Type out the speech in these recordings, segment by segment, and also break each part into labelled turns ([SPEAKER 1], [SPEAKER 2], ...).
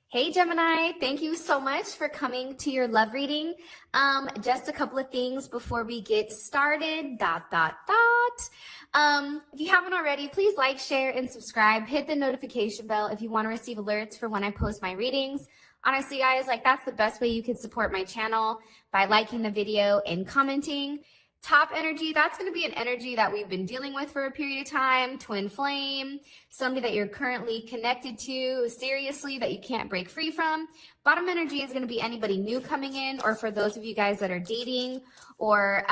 [SPEAKER 1] Hey Gemini, thank you so much for coming to your love reading. Just a couple of things before we get started. If you haven't already, please like, share, and subscribe. Hit the notification bell if you want to receive alerts for when I post my readings. Honestly, guys, that's the best way you can support my channel, by liking the video and commenting. Top energy, that's going to be an energy that we've been dealing with for a period of time. Twin flame, somebody that you're currently connected to seriously that you can't break free from. Bottom energy is going to be anybody new coming in, or for those of you guys that are dating or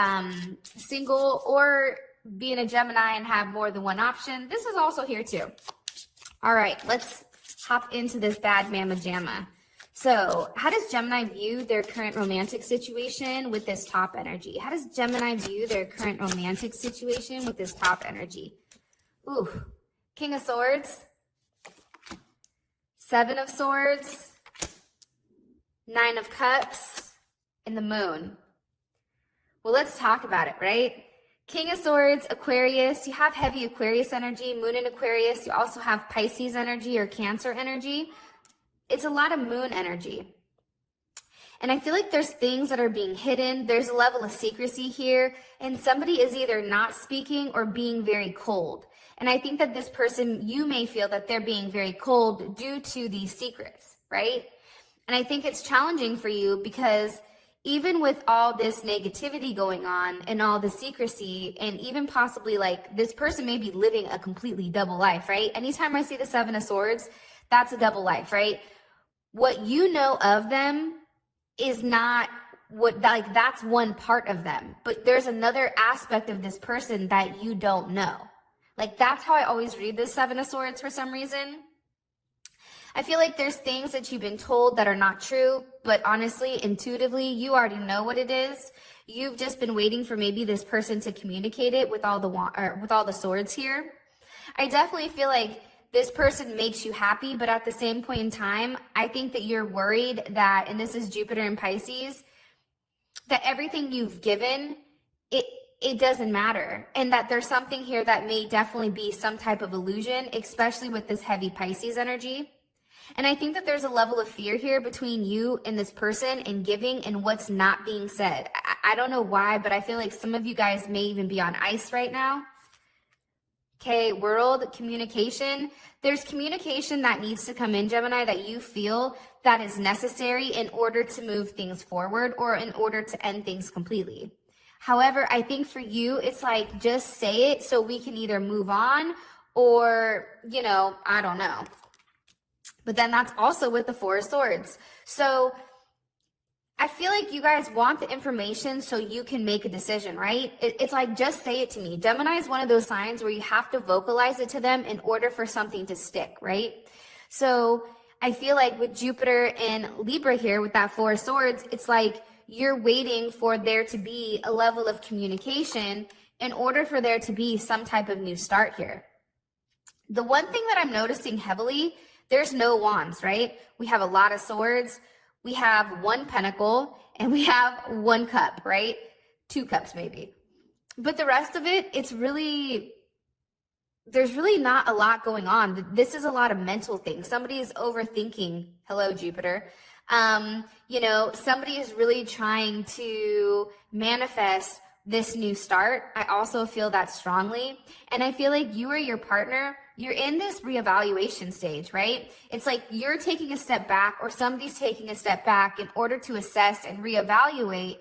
[SPEAKER 1] single, or being a Gemini and have more than one option. This is also here too. All right, let's hop into this bad mama jamma. So how does Gemini view their current romantic situation with this top energy? How does Gemini view their current romantic situation with this top energy? Ooh, King of Swords, Seven of Swords, Nine of Cups, and the Moon. Well, let's talk about it, right? King of Swords, Aquarius, you have heavy Aquarius energy, Moon in Aquarius. You also have Pisces energy or Cancer energy. It's a lot of moon energy. And I feel like there's things that are being hidden. There's a level of secrecy here, and somebody is either not speaking or being very cold. And I think that this person, you may feel that they're being very cold due to these secrets, right? And I think it's challenging for you because even with all this negativity going on and all the secrecy, and even possibly this person may be living a completely double life, right? Anytime I see the Seven of Swords, that's a double life, right? What you know of them is not what, that's one part of them, but there's another aspect of this person that you don't know. That's how I always read this Seven of Swords for some reason. I feel like there's things that you've been told that are not true, but honestly, intuitively, you already know what it is. You've just been waiting for maybe this person to communicate it with all the swords here. I definitely feel like this person makes you happy, but at the same point in time, I think that you're worried that, and this is Jupiter and Pisces, that everything you've given, it doesn't matter. And that there's something here that may definitely be some type of illusion, especially with this heavy Pisces energy. And I think that there's a level of fear here between you and this person and giving and what's not being said. I don't know why, but I feel like some of you guys may even be on ice right now. Okay, world communication. There's communication that needs to come in, Gemini, that you feel that is necessary in order to move things forward or in order to end things completely. However, I think for you, it's just say it so we can either move on or, I don't know. But then that's also with the Four of Swords. So I feel like you guys want the information so you can make a decision, right? It's just say it to me. Gemini is one of those signs where you have to vocalize it to them in order for something to stick, right? So I feel like with Jupiter and Libra here with that Four of Swords, it's you're waiting for there to be a level of communication in order for there to be some type of new start here. The one thing that I'm noticing heavily, there's no wands, right? We have a lot of swords. We have one pentacle and we have one cup, right? Two cups maybe. But the rest of it, there's really not a lot going on. This is a lot of mental things. Somebody is overthinking. Hello, Jupiter. Somebody is really trying to manifest this new start. I also feel that strongly. And I feel like you or your partner, you're in this reevaluation stage, right? It's you're taking a step back or somebody's taking a step back in order to assess and reevaluate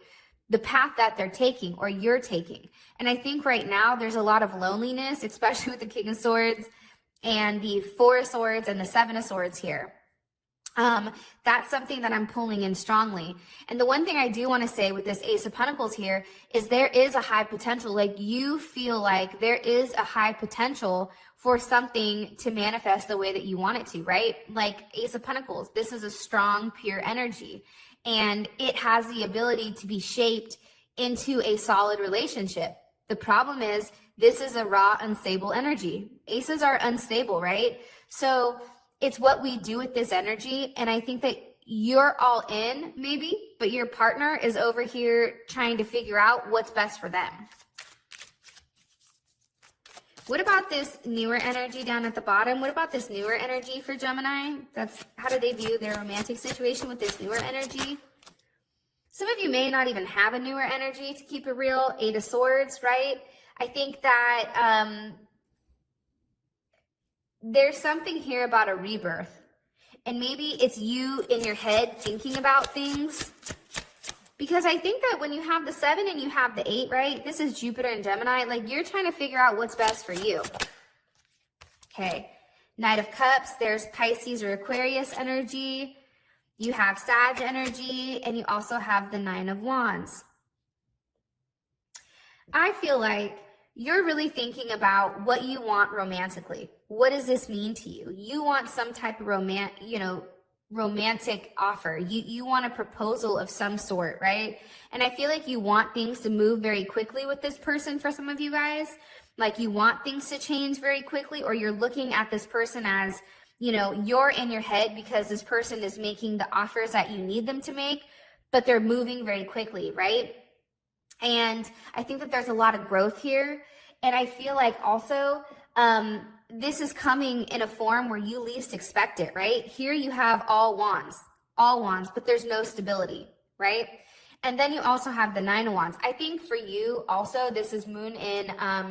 [SPEAKER 1] the path that they're taking or you're taking. And I think right now there's a lot of loneliness, especially with the King of Swords and the Four of Swords and the Seven of Swords here. That's something that I'm pulling in strongly. And the one thing I do want to say with this Ace of Pentacles here is there is a high potential. You feel like there is a high potential for something to manifest the way that you want it to, right? Ace of Pentacles, this is a strong, pure energy, and it has the ability to be shaped into a solid relationship. The problem is this is a raw, unstable energy. Aces are unstable, right? So it's what we do with this energy. And I think that you're all in maybe, but your partner is over here trying to figure out what's best for them. What about this newer energy down at the bottom? What about this newer energy for Gemini? How do they view their romantic situation with this newer energy? Some of you may not even have a newer energy, to keep it real. 8 of Swords, right? I think that there's something here about a rebirth. And maybe it's you in your head thinking about things. Because I think that when you have the 7 and you have the 8, right? This is Jupiter and Gemini. Like, you're trying to figure out what's best for you. Okay. Knight of Cups. There's Pisces or Aquarius energy. You have Sag energy. And you also have the 9 of Wands. I feel like you're really thinking about what you want romantically. What does this mean to you? You want some type of romantic offer. You want a proposal of some sort, right? And I feel like you want things to move very quickly with this person for some of you guys. Like, you want things to change very quickly, or you're looking at this person as, you're in your head because this person is making the offers that you need them to make, but they're moving very quickly, right? And I think that there's a lot of growth here. And I feel like also, this is coming in a form where you least expect it, right? Here you have all wands, but there's no stability, right? And then you also have the 9 of Wands. I think for you also, this is moon in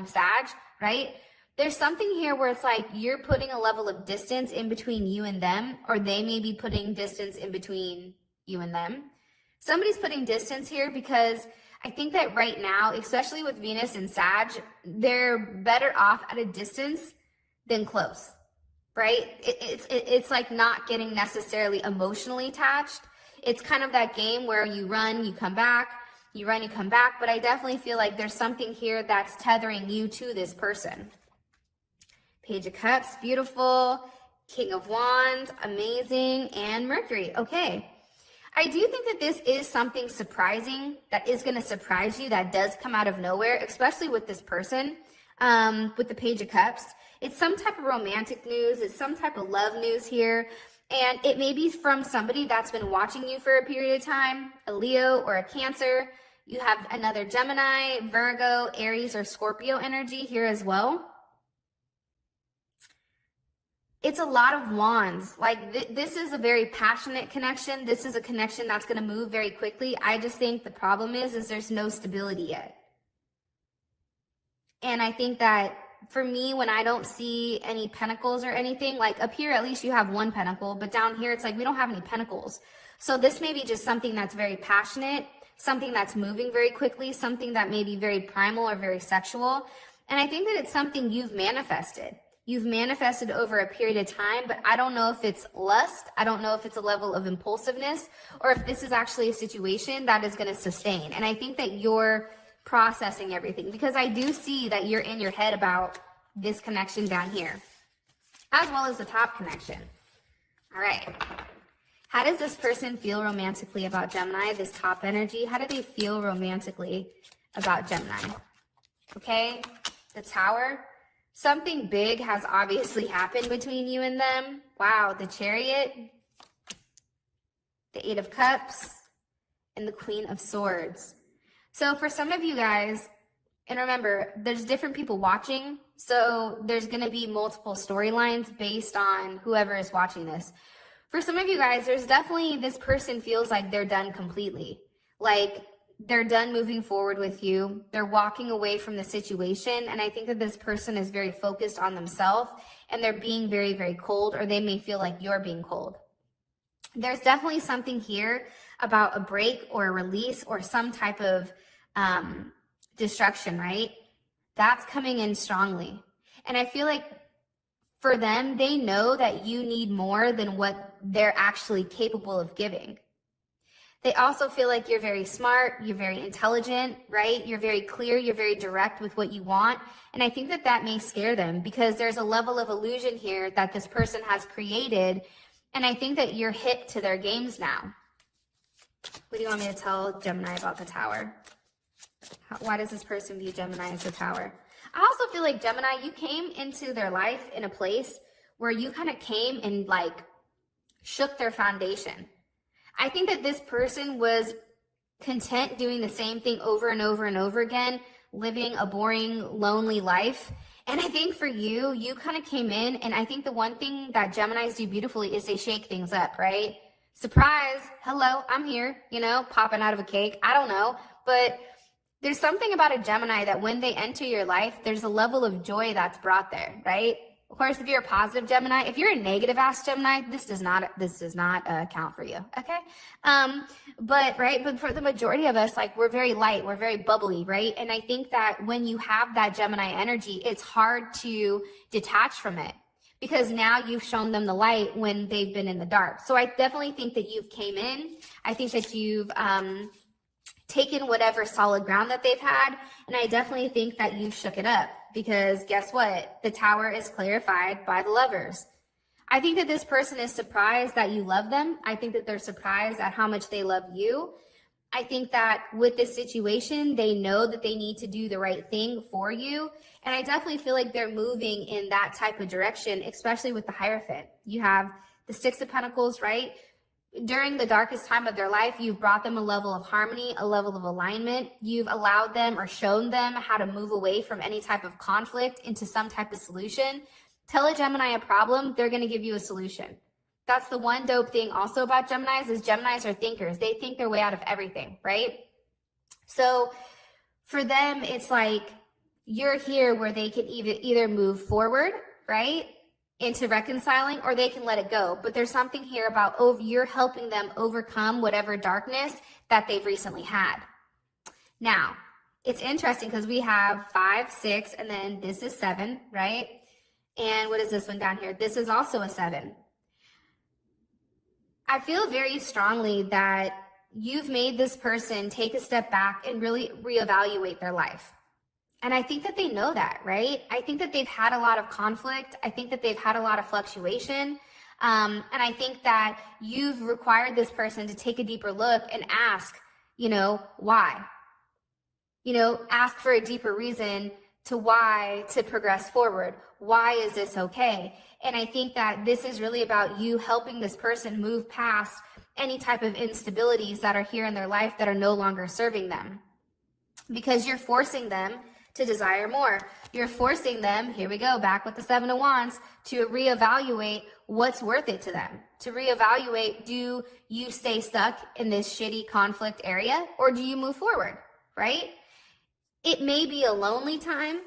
[SPEAKER 1] Sag, right? There's something here where it's like you're putting a level of distance in between you and them, or they may be putting distance in between you and them. Somebody's putting distance here because I think that right now, especially with Venus and Sag, they're better off at a distance than close, right? It's like not getting necessarily emotionally attached. It's kind of that game where you run, you come back, you run, you come back. But I definitely feel like there's something here that's tethering you to this person. Page of Cups, beautiful. King of Wands, amazing. And Mercury, okay. I do think that this is something surprising that is going to surprise you, that does come out of nowhere, especially with this person, with the Page of Cups. It's some type of romantic news. It's some type of love news here. And it may be from somebody that's been watching you for a period of time, a Leo or a Cancer. You have another Gemini, Virgo, Aries, or Scorpio energy here as well. It's a lot of wands. Like, this is a very passionate connection. This is a connection that's going to move very quickly. I just think the problem is there's no stability yet. And I think that for me, when I don't see any pentacles or anything, like up here, at least you have 1 pentacle, but down here, it's like we don't have any pentacles. So this may be just something that's very passionate, something that's moving very quickly, something that may be very primal or very sexual. And I think that it's something you've manifested. You've manifested over a period of time, but I don't know if it's lust. I don't know if it's a level of impulsiveness, or if this is actually a situation that is going to sustain. And I think that you're processing everything, because I do see that you're in your head about this connection down here, as well as the top connection. All right. How does this person feel romantically about Gemini, this top energy? How do they feel romantically about Gemini? Okay, the Tower. Something big has obviously happened between you and them. Wow, the Chariot, the 8 of Cups, and the Queen of Swords. So for some of you guys, and remember, there's different people watching, so there's going to be multiple storylines based on whoever is watching this. For some of you guys, there's definitely, this person feels like they're done completely. Like, they're done moving forward with you. They're walking away from the situation. And I think that this person is very focused on themselves, and they're being very, very cold, or they may feel like you're being cold. There's definitely something here about a break or a release or some type of destruction, right? That's coming in strongly. And I feel like for them, they know that you need more than what they're actually capable of giving. They also feel like you're very smart, you're very intelligent, right? You're very clear, you're very direct with what you want. And I think that that may scare them, because there's a level of illusion here that this person has created. And I think that you're hip to their games now. What do you want me to tell Gemini about the Tower? Why does this person view Gemini as the Tower? I also feel like Gemini, you came into their life in a place where you kind of came and like shook their foundation. I think that this person was content doing the same thing over and over and over again, living a boring, lonely life. And I think for you, you kind of came in, and I think the one thing that Geminis do beautifully is they shake things up, right? Surprise, hello, I'm here, you know, popping out of a cake. I don't know, but there's something about a Gemini that when they enter your life, there's a level of joy that's brought there, right? Of course, if you're a positive Gemini, if you're a negative ass Gemini, this does not count for you, okay? But for the majority of us, like, we're very light, we're very bubbly, right? And I think that when you have that Gemini energy, it's hard to detach from it because now you've shown them the light when they've been in the dark. So I definitely think that you've came in. I think that you've taken whatever solid ground that they've had, and I definitely think that you shook it up because guess what? The Tower is clarified by the Lovers. I think that this person is surprised that you love them. I think that they're surprised at how much they love you. I think that with this situation, they know that they need to do the right thing for you, and I definitely feel like they're moving in that type of direction, especially with the Hierophant. You have the Six of Pentacles, right? During the darkest time of their life, you've brought them a level of harmony, a level of alignment. You've allowed them or shown them how to move away from any type of conflict into some type of solution. Tell a Gemini a problem, they're going to give you a solution. That's the one dope thing also about Geminis is Geminis are thinkers. They think their way out of everything, right? So for them, it's like you're here where they can either move forward, right, into reconciling, or they can let it go. But there's something here about you're helping them overcome whatever darkness that they've recently had. Now, it's interesting because we have 5, 6, and then this is 7, right? And what is this one down here? This is also a 7. I feel very strongly that you've made this person take a step back and really reevaluate their life. And I think that they know that, right? I think that they've had a lot of conflict. I think that they've had a lot of fluctuation. And I think that you've required this person to take a deeper look and ask, why? Ask for a deeper reason to why to progress forward. Why is this okay? And I think that this is really about you helping this person move past any type of instabilities that are here in their life that are no longer serving them. Because you're forcing them to desire more. You're forcing them, here we go, back with the 7 of Wands, to reevaluate what's worth it to them. To reevaluate, do you stay stuck in this shitty conflict area or do you move forward, right? It may be a lonely time,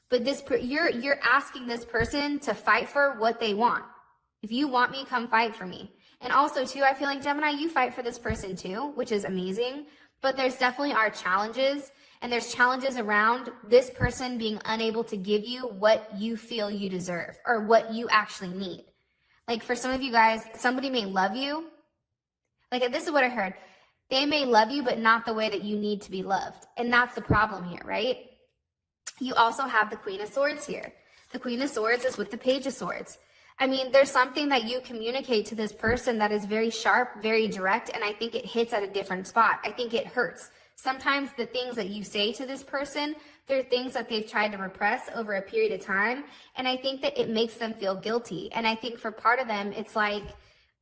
[SPEAKER 1] but you're asking this person to fight for what they want. If you want me, come fight for me. And also too, I feel like Gemini, you fight for this person too, which is amazing, but there's definitely are challenges. And there's challenges around this person being unable to give you what you feel you deserve or what you actually need. Like for some of you guys, somebody may love you. Like this is what I heard. They may love you, but not the way that you need to be loved. And that's the problem here, right? You also have the Queen of Swords here. The Queen of Swords is with the Page of Swords. I mean, there's something that you communicate to this person that is very sharp, very direct, and I think it hits at a different spot. I think it hurts. Sometimes the things that you say to this person, they're things that they've tried to repress over a period of time. And I think that it makes them feel guilty. And I think for part of them, it's like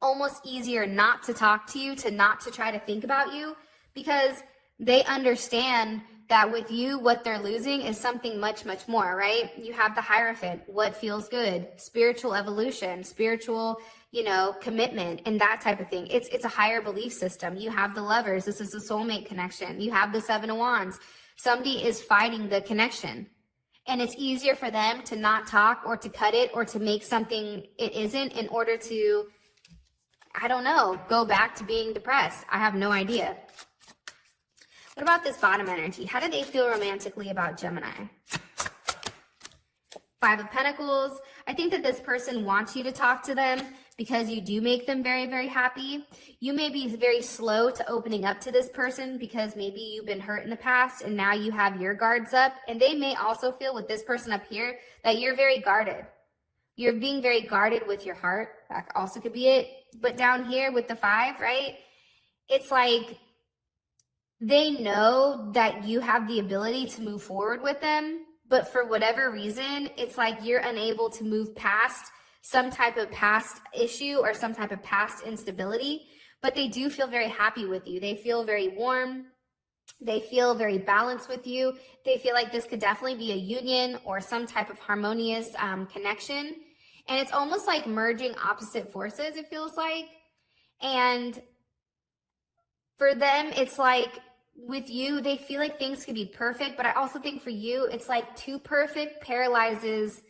[SPEAKER 1] almost easier not to talk to you, not to try to think about you, because they understand that with you, what they're losing is something much, much more, right? You have the Hierophant, what feels good, spiritual evolution, spiritual commitment and that type of thing. It's a higher belief system. You have the Lovers. This is a soulmate connection. You have the 7 of Wands. Somebody is fighting the connection. And it's easier for them to not talk or to cut it or to make something it isn't in order to, I don't know, go back to being depressed. I have no idea. What about this bottom energy? How do they feel romantically about Gemini? 5 of Pentacles. I think that this person wants you to talk to them because you do make them very, very happy. You may be very slow to opening up to this person because maybe you've been hurt in the past and now you have your guards up. And they may also feel with this person up here that you're very guarded. You're being very guarded with your heart. That also could be it. But down here with the 5, right? It's like they know that you have the ability to move forward with them. But for whatever reason, it's like you're unable to move past some type of past issue or some type of past instability, but they do feel very happy with you. They feel very warm. They feel very balanced with you. They feel like this could definitely be a union or some type of harmonious connection. And it's almost like merging opposite forces, it feels like. And for them, it's like with you, they feel like things could be perfect. But I also think for you, it's like too perfect paralyzes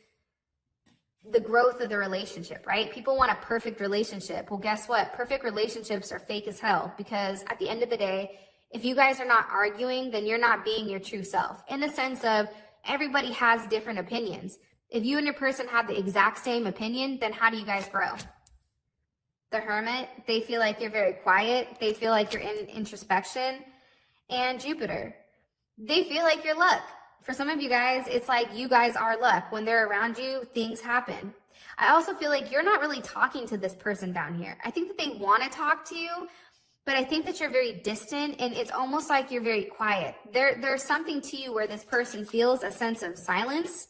[SPEAKER 1] the growth of the relationship, right? People want a perfect relationship. Well, guess what? Perfect relationships are fake as hell, because at the end of the day, if you guys are not arguing, then you're not being your true self, in the sense of everybody has different opinions. If you and your person have the exact same opinion, then how do you guys grow? The Hermit, they feel like you're very quiet. They feel like you're in introspection. And Jupiter, they feel like you're luck. For some of you guys, it's like you guys are luck. When they're around you, things happen. I also feel like you're not really talking to this person down here. I think that they want to talk to you, but I think that you're very distant, and it's almost like you're very quiet. There's something to you where this person feels a sense of silence.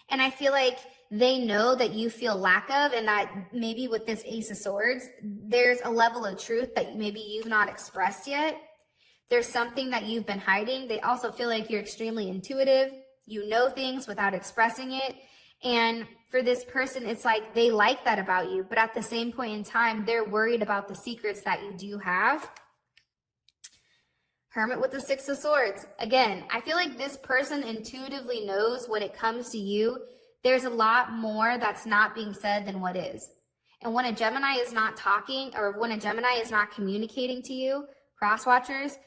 [SPEAKER 1] And I feel like they know that you feel lack of, and that maybe with this Ace of Swords, there's a level of truth that maybe you've not expressed yet. There's something that you've been hiding. They also feel like you're extremely intuitive. You know things without expressing it. And for this person, it's like they like that about you. But at the same point in time, they're worried about the secrets that you do have. Hermit with the Six of Swords. Again, I feel like this person intuitively knows when it comes to you, there's a lot more that's not being said than what is. And when a Gemini is not talking, or when a Gemini is not communicating to you, cross watchers,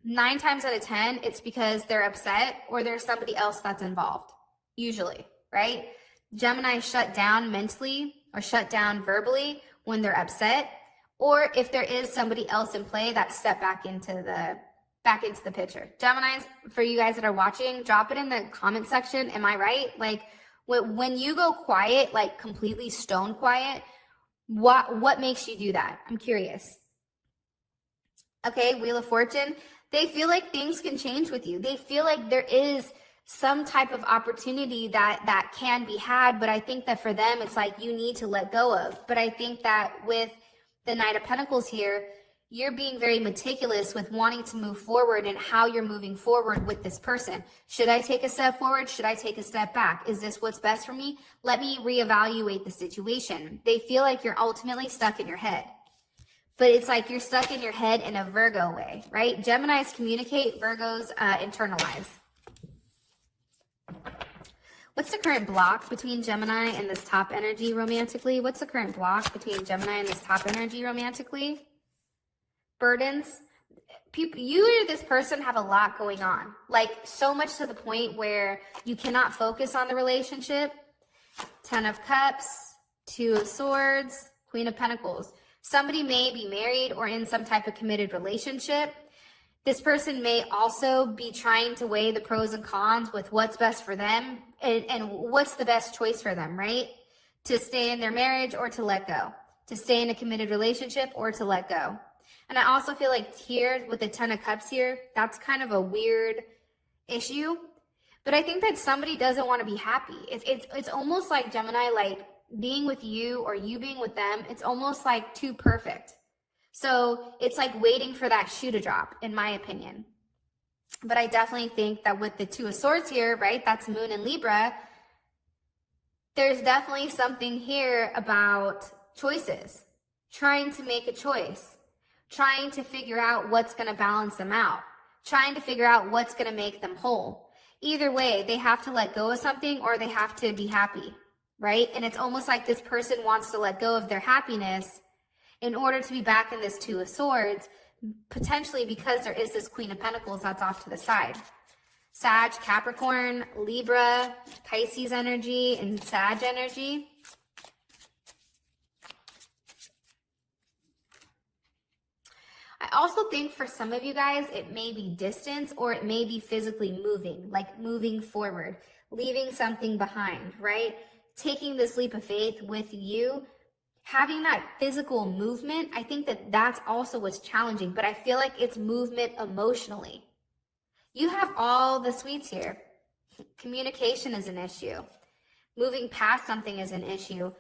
[SPEAKER 1] 9 times out of 10, it's because they're upset or there's somebody else that's involved, usually, right? Gemini shut down mentally or shut down verbally when they're upset, or if there is somebody else in play that step back into the picture. Geminis, for you guys that are watching, drop it in the comment section. Am I right? Like when you go quiet, like completely stone quiet, what makes you do that? I'm curious. Okay, Wheel of Fortune. They feel like things can change with you. They feel like there is some type of opportunity that can be had, but I think that for them, it's like you need to let go of. But I think that with the Knight of Pentacles here, you're being very meticulous with wanting to move forward and how you're moving forward with this person. Should I take a step forward? Should I take a step back? Is this what's best for me? Let me reevaluate the situation. They feel like you're ultimately stuck in your head. But it's like you're stuck in your head in a Virgo way, right? Geminis communicate, Virgos internalize. What's the current block between Gemini and this top energy romantically? What's the current block between Gemini and this top energy romantically? Burdens. People, you or this person have a lot going on. Like so much to the point where you cannot focus on the relationship. 10 of Cups, 2 of Swords, Queen of Pentacles. Somebody may be married or in some type of committed relationship. This person may also be trying to weigh the pros and cons with what's best for them and what's the best choice for them, right? To stay in their marriage or to let go. To stay in a committed relationship or to let go. And I also feel like here with the 10 of Cups here, that's kind of a weird issue. But I think that somebody doesn't want to be happy. It's almost like Gemini, like being with you or you being with them, it's almost like too perfect. So it's like waiting for that shoe to drop, in my opinion. But I definitely think that with the 2 of Swords here, right, that's Moon and Libra, there's definitely something here about choices, trying to make a choice, trying to figure out what's going to balance them out, trying to figure out what's going to make them whole. Either way, they have to let go of something or they have to be happy. Right? And it's almost like this person wants to let go of their happiness in order to be back in this 2 of Swords, potentially because there is this Queen of Pentacles that's off to the side. Sag, Capricorn, Libra, Pisces energy, and Sag energy. I also think for some of you guys, it may be distance or it may be physically moving, like moving forward, leaving something behind, right? Taking this leap of faith with you, having that physical movement, I think that that's also what's challenging, but I feel like it's movement emotionally. You have all the sweets here. Communication is an issue. Moving past something is an issue.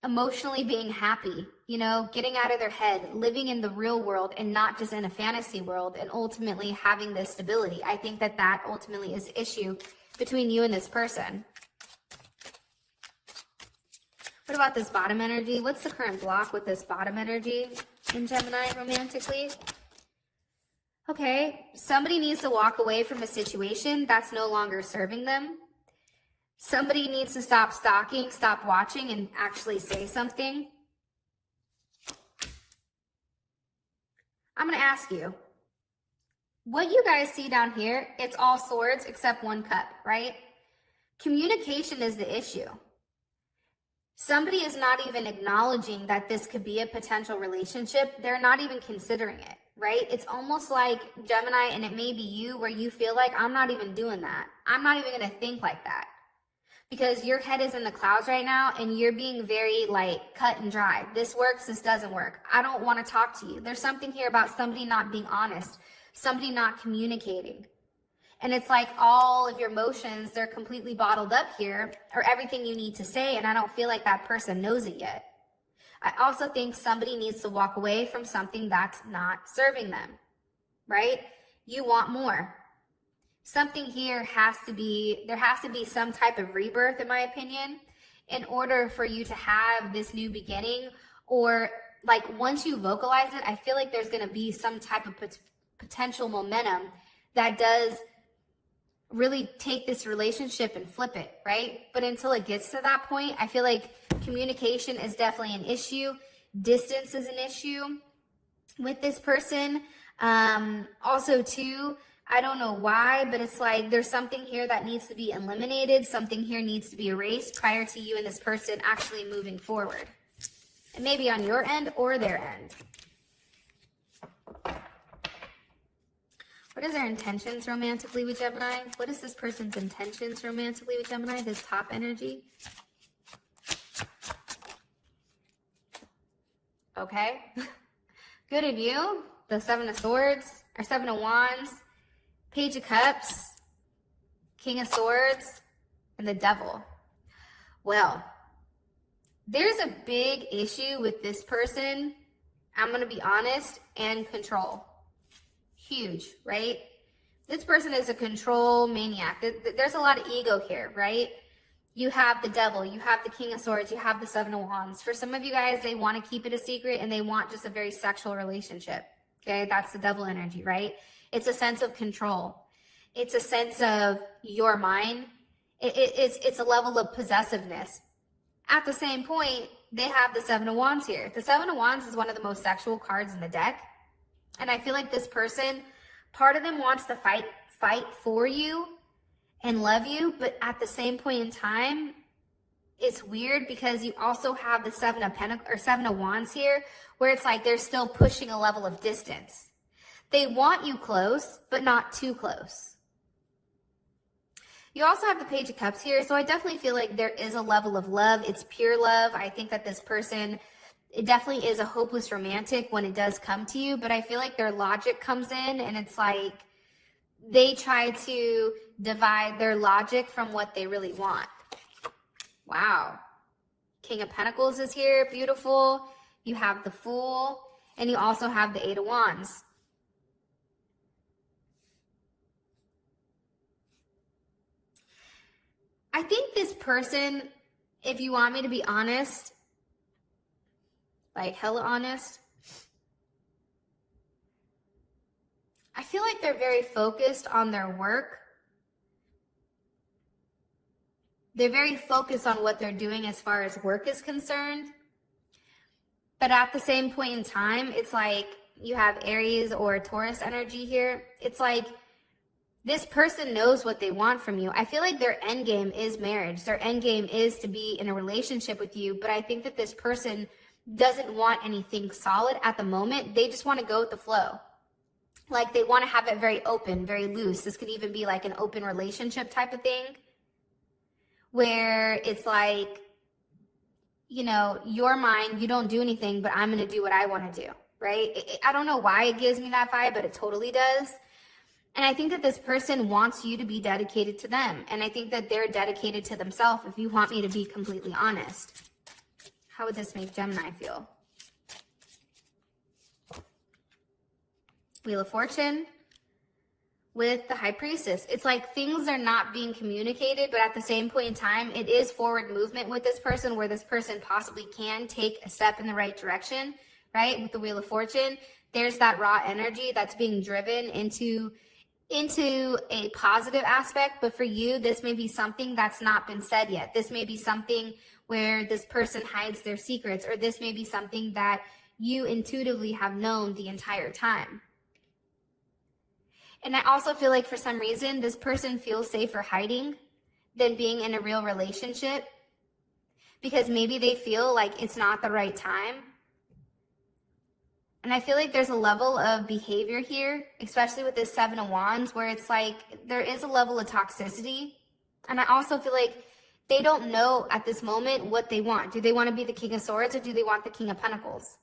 [SPEAKER 1] Emotionally being happy you know, getting out of their head, living in the real world and not just in a fantasy world, and ultimately having this stability. I think that that ultimately is the issue between you and this person. What about this bottom energy? What's the current block with this bottom energy in Gemini romantically? Okay, somebody needs to walk away from a situation that's no longer serving them. Somebody needs to stop stalking, stop watching, and actually say something. I'm going to ask you, what you guys see down here, it's all swords except one cup, right? Communication is the issue. Somebody is not even acknowledging that this could be a potential relationship. They're not even considering it, right? It's almost like Gemini, and it may be you, where you feel like, I'm not even doing that. I'm not even going to think like that. Because your head is in the clouds right now, and you're being very like cut and dry. This works, this doesn't work. I don't want to talk to you. There's something here about somebody not being honest, somebody not communicating. And it's like all of your emotions, they're completely bottled up here, or everything you need to say, and I don't feel like that person knows it yet. I also think somebody needs to walk away from something that's not serving them, right? You want more. Something here there has to be some type of rebirth, in my opinion, in order for you to have this new beginning. Or like once you vocalize it, I feel like there's going to be some type of potential momentum that does really take this relationship and flip it, right? But until it gets to that point, I feel like communication is definitely an issue. Distance is an issue with this person. Also too, I don't know why, but it's like there's something here that needs to be eliminated. Something here needs to be erased prior to you and this person actually moving forward. And maybe on your end or their end. What is their intentions romantically with Gemini? What is this person's intentions romantically with Gemini, this top energy? Okay. Good of you. The Seven of Swords, or Seven of Wands, Page of Cups, King of Swords, and the Devil. Well, there's a big issue with this person, I'm going to be honest, and control. Huge, right? This person is a control maniac. There's a lot of ego here, right? You have the Devil, you have the King of Swords, you have the Seven of Wands. For some of you guys, they want to keep it a secret and they want just a very sexual relationship. Okay, that's the Devil energy, right? It's a sense of control. It's a sense of your mind. It's a level of possessiveness. At the same point, they have the Seven of Wands here. The Seven of Wands is one of the most sexual cards in the deck. And I feel like this person, part of them wants to fight for you and love you, but at the same point in time, it's weird because you also have the Seven of Wands here, where it's like they're still pushing a level of distance. They want you close, but not too close. You also have the Page of Cups here, so I definitely feel like there is a level of love. It's pure love. I think that this person, it definitely is a hopeless romantic when it does come to you, but I feel like their logic comes in and it's like they try to divide their logic from what they really want. Wow. King of Pentacles is here. Beautiful. You have the Fool, and you also have the Eight of Wands. I think this person, if you want me to be honest, like hella honest, I feel like they're very focused on their work. They're very focused on what they're doing as far as work is concerned. But at the same point in time, it's like you have Aries or Taurus energy here. It's like this person knows what they want from you. I feel like their end game is marriage. Their end game is to be in a relationship with you. But I think that this person doesn't want anything solid at the moment. They just want to go with the flow. Like they want to have it very open, very loose. This could even be like an open relationship type of thing, where it's like, you know, your mind, you don't do anything, but I'm going to do what I want to do, right? I don't know why it gives me that vibe, but it totally does. And I think that this person wants you to be dedicated to them. And I think that they're dedicated to themselves, if you want me to be completely honest. How would this make Gemini feel? Wheel of Fortune with the High Priestess. It's like things are not being communicated, but at the same point in time, it is forward movement with this person where this person possibly can take a step in the right direction, right? With the Wheel of Fortune, there's that raw energy that's being driven into a positive aspect. But for you, this may be something that's not been said yet. This may be something where this person hides their secrets, or this may be something that you intuitively have known the entire time. And I also feel like for some reason, this person feels safer hiding than being in a real relationship, because maybe they feel like it's not the right time. And I feel like there's a level of behavior here, especially with this Seven of Wands, where it's like there is a level of toxicity. And I also feel like they don't know at this moment what they want. Do they want to be the King of Swords, or do they want the King of Pentacles?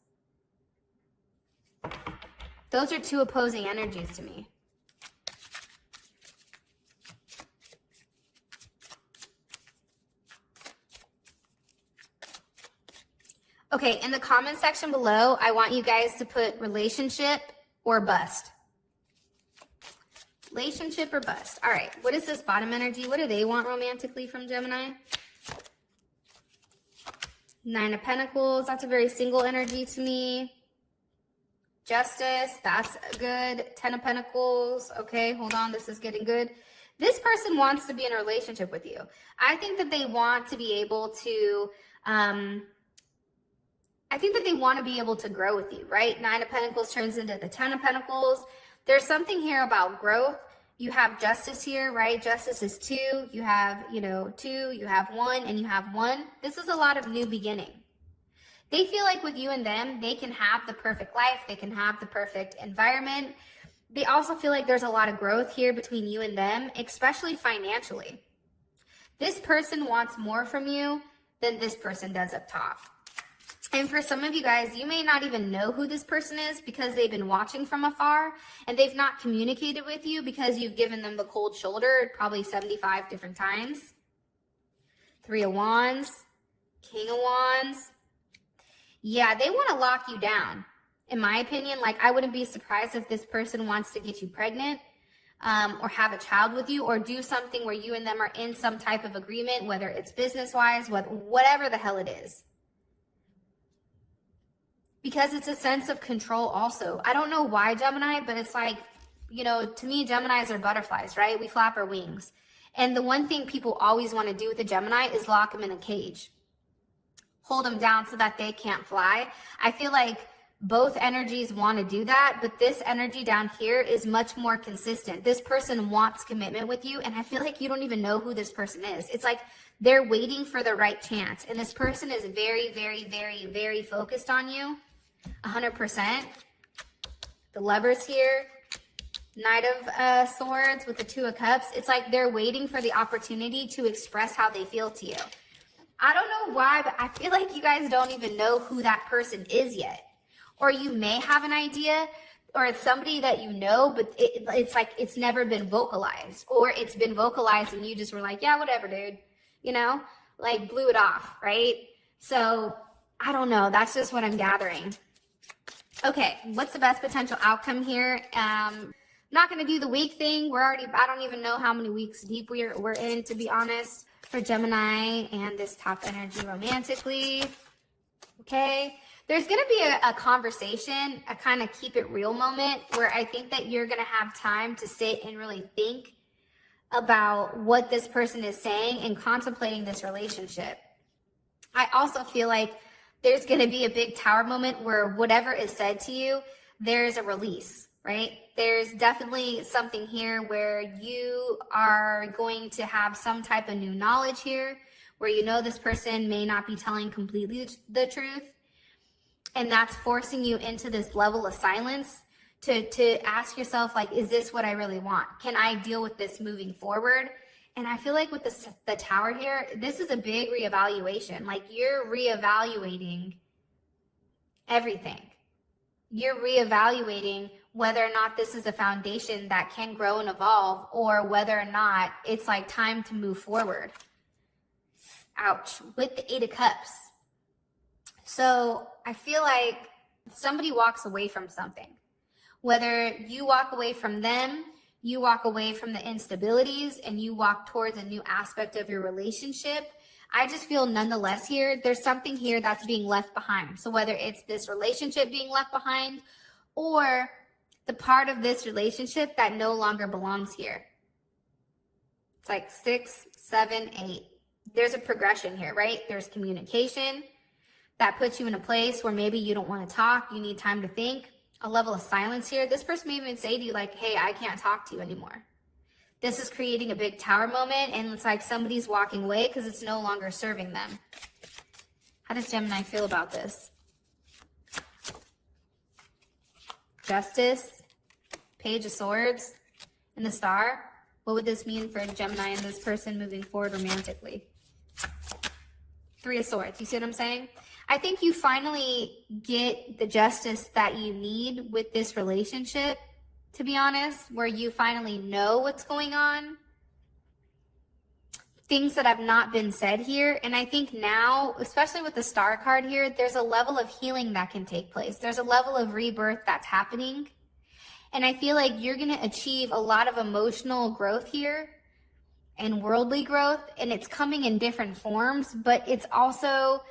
[SPEAKER 1] Those are two opposing energies to me. Okay, in the comment section below, I want you guys to put relationship or bust. Relationship or bust. All right, what is this bottom energy? What do they want romantically from Gemini? Nine of Pentacles, that's a very single energy to me. Justice, that's good. Ten of Pentacles, okay, hold on, this is getting good. This person wants to be in a relationship with you. I think that they want to be able to, grow with you, right? Nine of Pentacles turns into the Ten of Pentacles. There's something here about growth. You have Justice here, right? Justice is two. You have, two, you have one, and you have one. This is a lot of new beginning. They feel like with you and them, they can have the perfect life. They can have the perfect environment. They also feel like there's a lot of growth here between you and them, especially financially. This person wants more from you than this person does up top. And for some of you guys, you may not even know who this person is because they've been watching from afar and they've not communicated with you because you've given them the cold shoulder probably 75 different times. Three of Wands, King of Wands. Yeah, they want to lock you down. In my opinion, like I wouldn't be surprised if this person wants to get you pregnant or have a child with you or do something where you and them are in some type of agreement, whether it's business-wise, whatever the hell it is. Because it's a sense of control also. I don't know why, Gemini, but it's like, to me, Geminis are butterflies, right? We flap our wings. And the one thing people always want to do with a Gemini is lock them in a cage. Hold them down so that they can't fly. I feel like both energies want to do that, but this energy down here is much more consistent. This person wants commitment with you, and I feel like you don't even know who this person is. It's like they're waiting for the right chance, and this person is very, very, very, very focused on you. 100%. The Lovers here, Knight of Swords with the Two of Cups. It's like they're waiting for the opportunity to express how they feel to you. I don't know why, but I feel like you guys don't even know who that person is yet. Or you may have an idea, or it's somebody that you know, but it's like it's never been vocalized. Or it's been vocalized and you just were like, yeah, whatever, dude. Like blew it off, right? So I don't know. That's just what I'm gathering. Okay, what's the best potential outcome here? I'm not going to do the week thing. I don't even know how many weeks deep we're in, to be honest, for Gemini and this top energy romantically. Okay, there's going to be a conversation, a kind of keep it real moment where I think that you're going to have time to sit and really think about what this person is saying and contemplating this relationship. I also feel like there's going to be a big tower moment where whatever is said to you, there's a release, right? There's definitely something here where you are going to have some type of new knowledge here, where this person may not be telling completely the truth. And that's forcing you into this level of silence to ask yourself, like, is this what I really want? Can I deal with this moving forward? And I feel like with the tower here, this is a big reevaluation. Like you're reevaluating everything. You're reevaluating whether or not this is a foundation that can grow and evolve, or whether or not it's like time to move forward. Ouch. With the Eight of Cups. So I feel like somebody walks away from something. Whether you walk away from them, you walk away from the instabilities, and you walk towards a new aspect of your relationship, I just feel nonetheless here, there's something here that's being left behind. So whether it's this relationship being left behind or the part of this relationship that no longer belongs here. It's like 6, 7, 8. There's a progression here, right? There's communication that puts you in a place where maybe you don't want to talk. You need time to think. A level of silence here. This person may even say to you like, hey, I can't talk to you anymore. This is creating a big tower moment, and it's like somebody's walking away because it's no longer serving them. How does Gemini feel about this? Justice, Page of Swords, and the Star. What would this mean for Gemini and this person moving forward romantically? 3 of Swords. You see what I'm saying? I think you finally get the justice that you need with this relationship, to be honest, where you finally know what's going on. Things that have not been said here. And I think now, especially with the Star card here, there's a level of healing that can take place. There's a level of rebirth that's happening. And I feel like you're going to achieve a lot of emotional growth here and worldly growth. And it's coming in different forms, but it's also,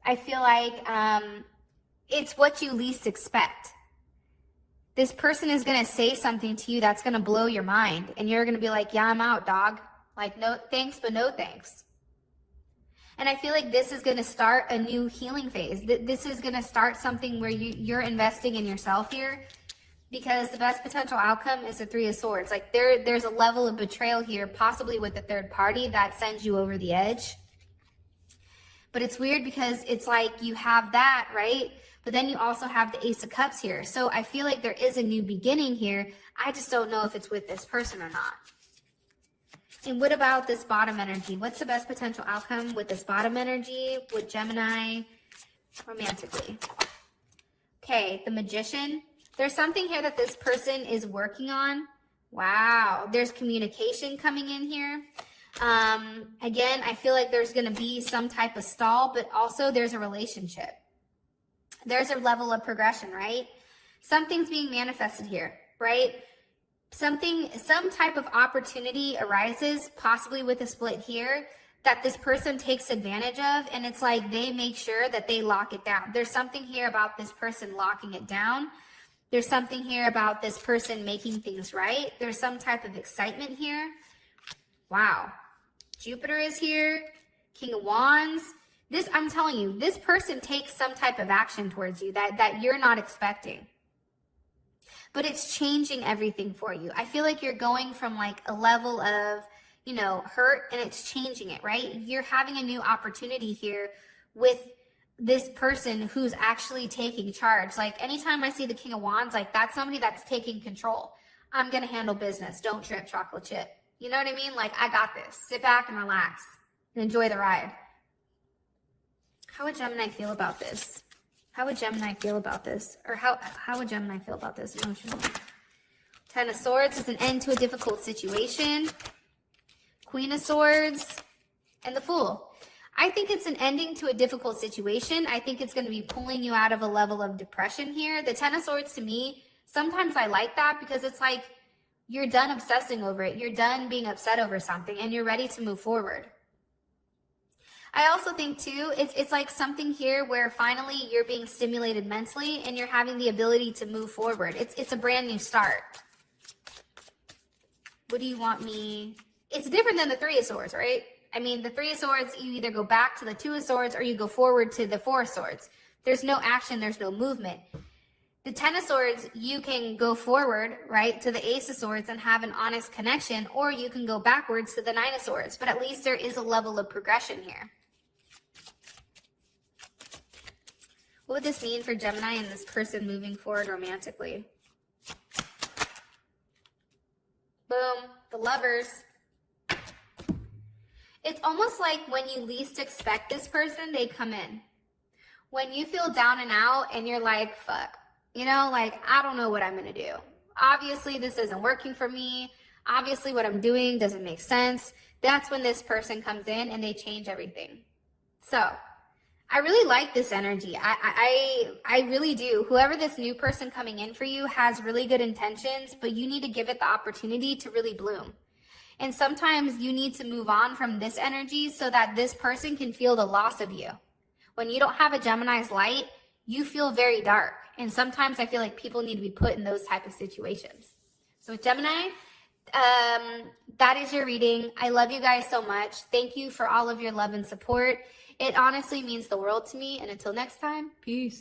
[SPEAKER 1] I feel like it's what you least expect. This person is going to say something to you that's going to blow your mind. And you're going to be like, yeah, I'm out, dog. Like, no thanks, but no thanks. And I feel like this is going to start a new healing phase. This is going to start something where you're investing in yourself here, because the best potential outcome is the 3 of Swords. Like there's a level of betrayal here, possibly with the third party, that sends you over the edge. But it's weird because it's like you have that, right? But then you also have the Ace of Cups here. So I feel like there is a new beginning here. I just don't know if it's with this person or not. And what about this bottom energy? What's the best potential outcome with this bottom energy, with Gemini romantically? Okay, the Magician. There's something here that this person is working on. Wow, there's communication coming in here. Again, I feel like there's going to be some type of stall, but also there's a relationship. There's a level of progression, right? Something's being manifested here, right? Some type of opportunity arises, possibly with a split here, that this person takes advantage of, and it's like they make sure that they lock it down. There's something here about this person locking it down. There's something here about this person making things right. There's some type of excitement here. Wow. Jupiter is here. King of Wands. This, I'm telling you, this person takes some type of action towards you that you're not expecting. But it's changing everything for you. I feel like you're going from like a level of, hurt, and it's changing it, right? You're having a new opportunity here with this person who's actually taking charge. Like anytime I see the King of Wands, like that's somebody that's taking control. I'm going to handle business. Don't trip, chocolate chip. You know what I mean? Like, I got this. Sit back and relax and enjoy the ride. How would Gemini feel about this? How would Gemini feel about this? Or how would Gemini feel about this emotionally? 10 of Swords is an end to a difficult situation. Queen of Swords and the Fool. I think it's an ending to a difficult situation. I think it's going to be pulling you out of a level of depression here. The 10 of Swords, to me, sometimes I like that because it's like you're done obsessing over it. You're done being upset over something and you're ready to move forward. I also think too, it's like something here where finally you're being stimulated mentally and you're having the ability to move forward. It's a brand new start. What do you want me? It's different than the 3 of Swords, right? I mean, the 3 of Swords, you either go back to the 2 of Swords or you go forward to the 4 of Swords. There's no action, there's no movement. The 10 of Swords, you can go forward, right, to the Ace of Swords and have an honest connection, or you can go backwards to the 9 of Swords. But at least there is a level of progression here. What would this mean for Gemini and this person moving forward romantically? Boom, the Lovers. It's almost like when you least expect this person, they come in. When you feel down and out and you're like, fuck, like, I don't know what I'm going to do. Obviously, this isn't working for me. Obviously, what I'm doing doesn't make sense. That's when this person comes in and they change everything. So, I really like this energy. I really do. Whoever this new person coming in for you has really good intentions, but you need to give it the opportunity to really bloom. And sometimes you need to move on from this energy so that this person can feel the loss of you. When you don't have a Gemini's light, you feel very dark. And sometimes I feel like people need to be put in those type of situations. So with Gemini, that is your reading. I love you guys so much. Thank you for all of your love and support. It honestly means the world to me. And until next time, peace.